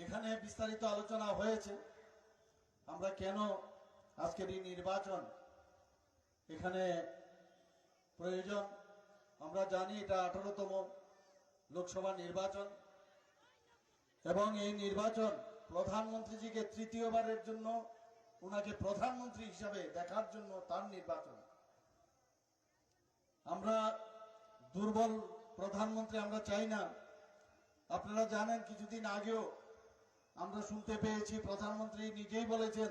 এখানে বিস্তারিত আলোচনা হয়েছে আমরা কেন আজকের এই নির্বাচন এখানে প্রয়োজন। আমরা জানি এটা 18তম লোকসভা নির্বাচন এবং এই নির্বাচন প্রধানমন্ত্রীজিকে তৃতীয়বারের জন্য ওনাকে প্রধানমন্ত্রী হিসাবে দেখার জন্য তার নির্বাচন। আমরা দুর্বল প্রধানমন্ত্রী আমরা চাই না। আপনারা জানেন কিছুদিন আগেও আমরা শুনতে পেয়েছি প্রধানমন্ত্রী নিজেই বলেছেন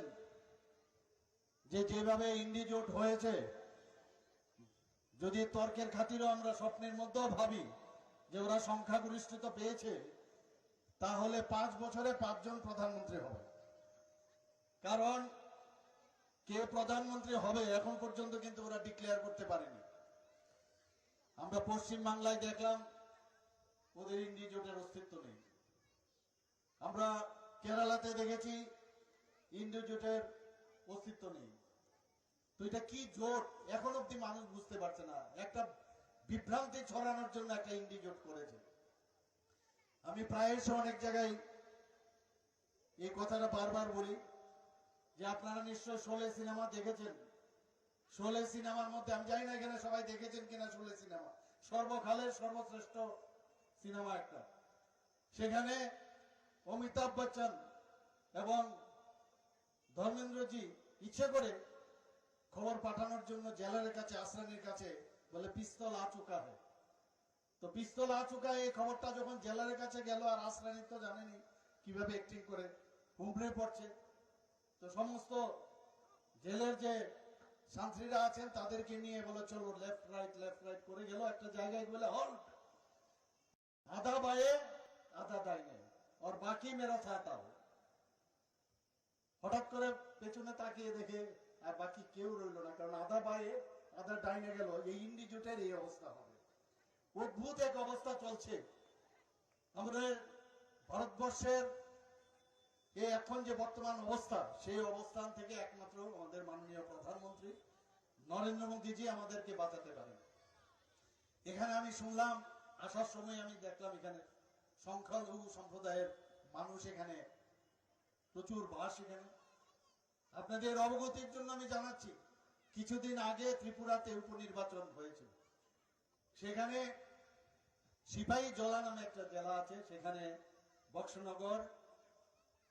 যে যেভাবে ইন্ডি জোট হয়েছে, যদি তর্কের খাতিরও আমরা স্বপ্নের মধ্যেও ভাবি যে ওরা সংখ্যাগরিষ্ঠতা পেয়েছে, তাহলে 5 বছরে 5 জন প্রধানমন্ত্রী হবে। কারণ কে প্রধানমন্ত্রী হবে এখন পর্যন্ত কিন্তু ওরা ডিক্লেয়ার করতে পারেনি। আমরা পশ্চিম বাংলায় দেখলাম ওদের ইন্ডি জোটের অস্তিত্ব নেই। আমরা কেরালাতে দেখেছি ইন্ডি জোটের অস্তিত্ব নেই। তো এটা কি জোট এখন অব্দি মানুষ বুঝতে পারছে না। একটা বিভ্রান্তি ছড়ানোর জন্য একটা ইন্ডি জোট করেছে। আমি প্রায়শ অনেক জায়গায় এই কথাটা বারবার বলি যে আপনারা নিশ্চয় শোলে সিনেমা দেখেছেন। শোলে সিনেমার মধ্যে আমি জানি না এখানে সবাই দেখেছেন কিনা শোলে সিনেমা, সর্বকালের সর্বশ্রেষ্ঠ সিনেমা একটা। সেখানে অমিতাভ বচ্চন এবং ধর্মেন্দ্রজি ইচ্ছে করে খবর পাঠানোর জন্য জেলারের কাছে আসরানির কাছে বলে পিস্তল আ চুকা হয়। তো পিস্তল আ চুকা এই খবরটা যখন জেলারের কাছে গেল, আর আসরানি তো জানেনি কিভাবে অ্যাক্টিং করে হুমড়ে পড়ছে। তো সমস্ত জেলের যে শান্ত্রীরা আছেন তাদেরকে নিয়ে বলে চলো লেফট রাইট করে গেল একটা জায়গায়, বলে হল্ট, আধা বায়ে আধা ডাইনে আর বাকি মেরা চাহতা হো। হঠাৎ করে পেছনে তাকিয়ে দেখে আর বাকি কেউ রইল না, কারণ আধা বায়ে আধা ডাইনে গেল। এই ইন্ডি জোটের এই অবস্থা হবে। অদ্ভুত এক অবস্থা চলছে আমাদের ভারতবর্ষের। এই এখন যে বর্তমান অবস্থা, সেই অবস্থান থেকে একমাত্র আমাদের মাননীয় প্রধানমন্ত্রী নরেন্দ্র মোদীজি আমাদেরকে বাঁচাতে পারেন। এখানে আমি শুনলাম, আসার সময় আমি দেখলাম এখানে সংখ্যালঘু সম্প্রদায়ের মানুষ এখানে প্রচুর বাস। এখানে আপনাদের অবগতির জন্য আমি জানাচ্ছি, কিছুদিন আগে ত্রিপুরাতে উপনির্বাচন হয়েছিল। সেখানে সিপাহী জলা নামে একটা জেলা আছে, সেখানে বক্সনগর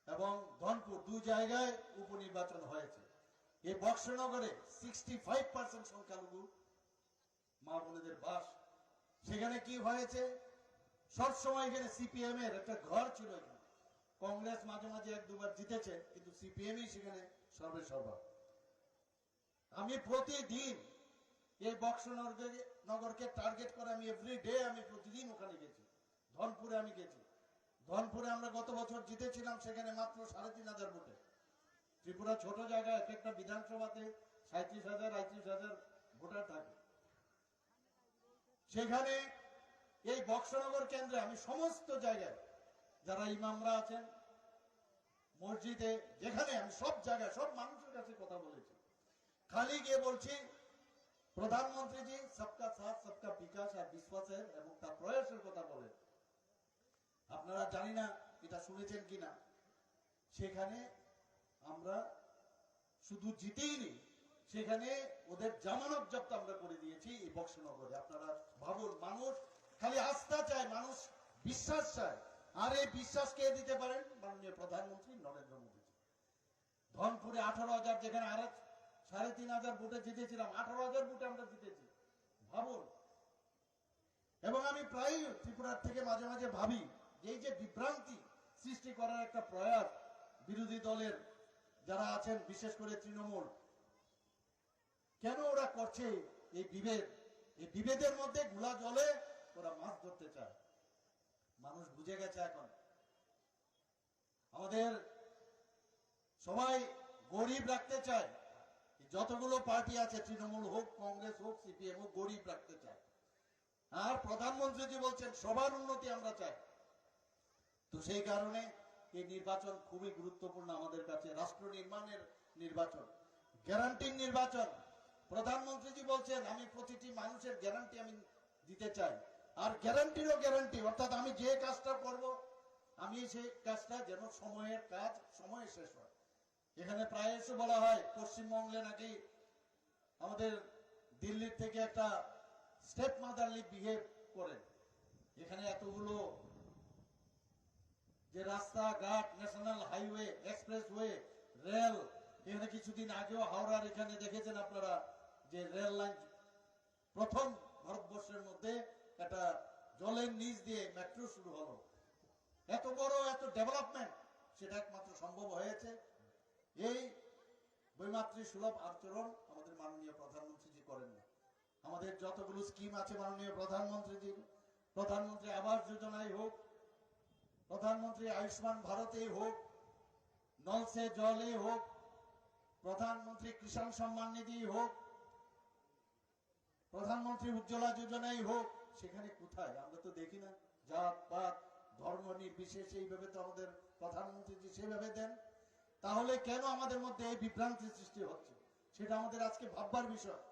এবং ধনপুর 2 জায়গায় উপনির্বাচন হয়েছে। এই বক্সনগরে 65% সংখ্যালঘু মা বোনেদের বাস। সেখানে কি হয়েছে, সবসময় এখানে সিপিএম এর একটা ঘর ছিল। এখানে কংগ্রেস মাঝে মাঝে 1-2 বার জিতেছে, কিন্তু সিপিএমই সেখানে সর্বেসর্বা। আমি প্রতিদিন এই বক্সনগরকে টার্গেট করে আমি এভরিডে আমি প্রতিদিন ওখানে গেছি। ধনপুরে আমি গেছি। ধনপুরে আমরা গত বছর জিতেছিলাম, সেখানে মাত্র 3,500 ভোটে। ত্রিপুরা ছোট জায়গা, এক একটা বিধানসভাতে 37,000-38,000 ভোটার থাকে। সেখানে এই বক্সনগর কেন্দ্রে আমি সমস্ত জায়গায় যারা ইমামরা আছেন মসজিদে, যেখানে আমি সব জায়গায় সব মানুষের কাছে কথা বলেছি। খালি গিয়ে বলছি প্রধানমন্ত্রীজি সবকা সাথ সবকা বিকাশ আর বিশ্বাসের এবং তার প্রয়াসের কথা বলেন। আপনারা জানি না এটা শুনেছেন কিনা, সেখানে আমরা শুধু জিতেই নি, সেখানে ওদের জামানত জব্দ আমরা করে দিয়েছি এই বক্সনগরে। আপনারা ভাবুন, মানুষ খালি আস্থা চায়, মানুষ বিশ্বাস চায়। আর এই বিশ্বাস কে দিতে পারেন? মাননীয় প্রধানমন্ত্রী নরেন্দ্র মোদী। ধনপুরে 18,000, যেখানে আর 3,500 ভোটে জিতেছিলাম, 18,000 ভোটে আমরা জিতেছি, ভাবুন। এবং আমি প্রায় ত্রিপুরার থেকে মাঝে মাঝে ভাবি যে এই যে বিভ্রান্তি সৃষ্টি করার একটা প্রয়াস বিরোধী দলের যারা আছেন, বিশেষ করে তৃণমূল, কেন ওরা করছে? এই বিভেদের মধ্যে গুলা জলে ওরা মাছ ধরতে চায়। মানুষ বুঝে গেছে এখন আমাদের সবাই গরিব রাখতে চায়। যতগুলো পার্টি আছে, তৃণমূল হোক, কংগ্রেস হোক, সিপিএম হোক, গরিব রাখতে চায়। আর প্রধানমন্ত্রীজি বলছেন সবার উন্নতি আমরা চাই। তো সেই কারণে এই নির্বাচন খুবই গুরুত্বপূর্ণ আমাদের কাছে। রাষ্ট্র নির্মাণের নির্বাচন, গ্যারান্টির নির্বাচন। প্রধানমন্ত্রীজি বলছেন আমি প্রতিটি মানুষের গ্যারান্টি আমি দিতে চাই। আর গ্যারান্টিরও গ্যারান্টি, অর্থাৎ আমি যে কাজটা করব আমি সেই কাজটা যেন সময়ের কাজ সময়ে শেষ হয়। এখানে প্রায় এসে বলা হয় পশ্চিমবঙ্গে নাকি আমাদের দিল্লির থেকে একটা স্টেপ মাদারলি বিহেভ করে। এখানে এতগুলো যে রাস্তাঘাট, ন্যাশনাল হাইওয়ে, এক্সপ্রেসওয়ে, রেল, এখানে কিছুদিন আগেও হাওড়ার এখানে দেখেছেন আপনারা যে রেল লাইন প্রথম ভারতবর্ষের মধ্যে একটা জলের নিচ দিয়ে মেট্রো শুরু হলো। এত বড় এত ডেভেলপমেন্ট সেটা একমাত্র সম্ভব হয়েছে এই বৈমাতৃ সুলভ আচরণ আমাদের মাননীয় প্রধানমন্ত্রীজি করেন না। আমাদের যতগুলো স্কিম আছে মাননীয় প্রধানমন্ত্রীজি, প্রধানমন্ত্রী আবাস যোজনাই হোক, প্রধানমন্ত্রী আয়ুষ্মান ভারতেই হোক, নল সে জলে হোক, প্রধানমন্ত্রী কিষাণ সম্মান নিধি হোক, প্রধানমন্ত্রী উজ্জ্বলা যোজনাই হোক, সেখানে কোথায় আমরা তো দেখি না। জাত পাত ধর্ম নির্বিশেষে এইভাবে তো আমাদের প্রধানমন্ত্রীজি সেভাবে দেন। তাহলে কেন আমাদের মধ্যে এই বিভ্রান্তি সৃষ্টি হচ্ছে সেটা আমাদের আজকে ভাববার বিষয়।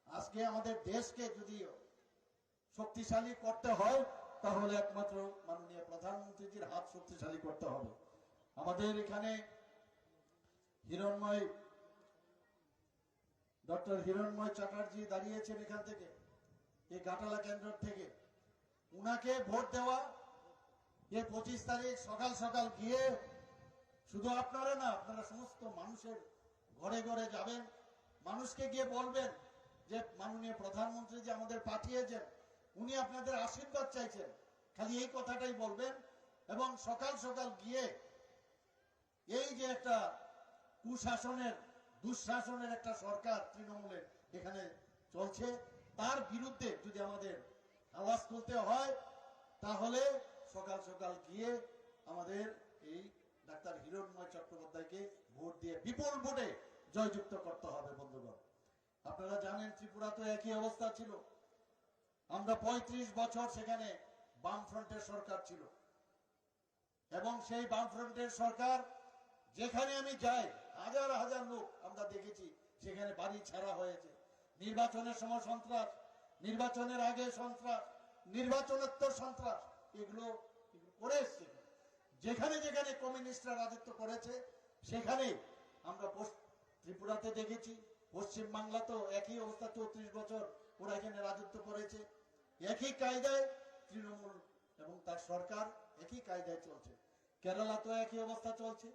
আজকে আমাদের দেশকে যদি শক্তিশালী করতে হয় তাহলে একমাত্র মাননীয় প্রধানমন্ত্রীজির হাত শক্তিশালী করতে হবে। আমাদের এখানে হিরণময় ডক্টর হিরণময় চ্যাটার্জি দাঁড়িয়েছেন এখান থেকে, এই ঘাটালা কেন্দ্র থেকে। উনাকে ভোট দেওয়া এই 25 তারিখ সকাল সকাল গিয়ে শুধু আপনারা না, আপনারা সমস্ত মানুষের ঘরে ঘরে যাবেন, মানুষকে গিয়ে বলবেন যে মাননীয় প্রধানমন্ত্রী যে আমাদের পাঠিয়েছেন উনি আপনাদের আশীর্বাদ চাইছেন, খালি এই কথাটাই বলবেন। এবং সকাল সকাল গিয়ে এই যে একটা কুশাসনের দুঃশাসনের একটা সরকার তৃণমূলের এখানে চলছে, তার বিরুদ্ধে যদি আমাদের আওয়াজ তুলতে হয় তাহলে সকাল সকাল গিয়ে আমাদের এই ডাক্তার হিরণময় চট্টোপাধ্যায়কে ভোট দিয়ে বিপুল ভোটে জয়যুক্ত করতে হবে। বন্ধুগণ, আপনারা জানেন ত্রিপুরা তো একই অবস্থা ছিল। আমরা 35 বছর সেখানে বামফ্রন্টের সরকার ছিল এবং সেই বামফ্রন্টের সরকার যেখানে আমি যাই হাজার হাজার লোক আমরা দেখেছি সেখানে বাড়ি ছাড়া হয়েছে। নির্বাচনের সময় সন্ত্রাস, নির্বাচনের আগে সন্ত্রাস, নির্বাচনোত্তর সন্ত্রাস, এগুলো করে এসছে। যেখানে যেখানে কমিউনিস্টরা রাজত্ব করেছে সেখানে আমরা ত্রিপুরাতে দেখেছি, পশ্চিম বাংলা তো একই অবস্থা, 34 বছর ওরা এখানে রাজত্ব করেছে। একই কায়দায় তৃণমূল এবং তার সরকার একই কায়দায় চলছে। কেরালা তো একই অবস্থা চলছে।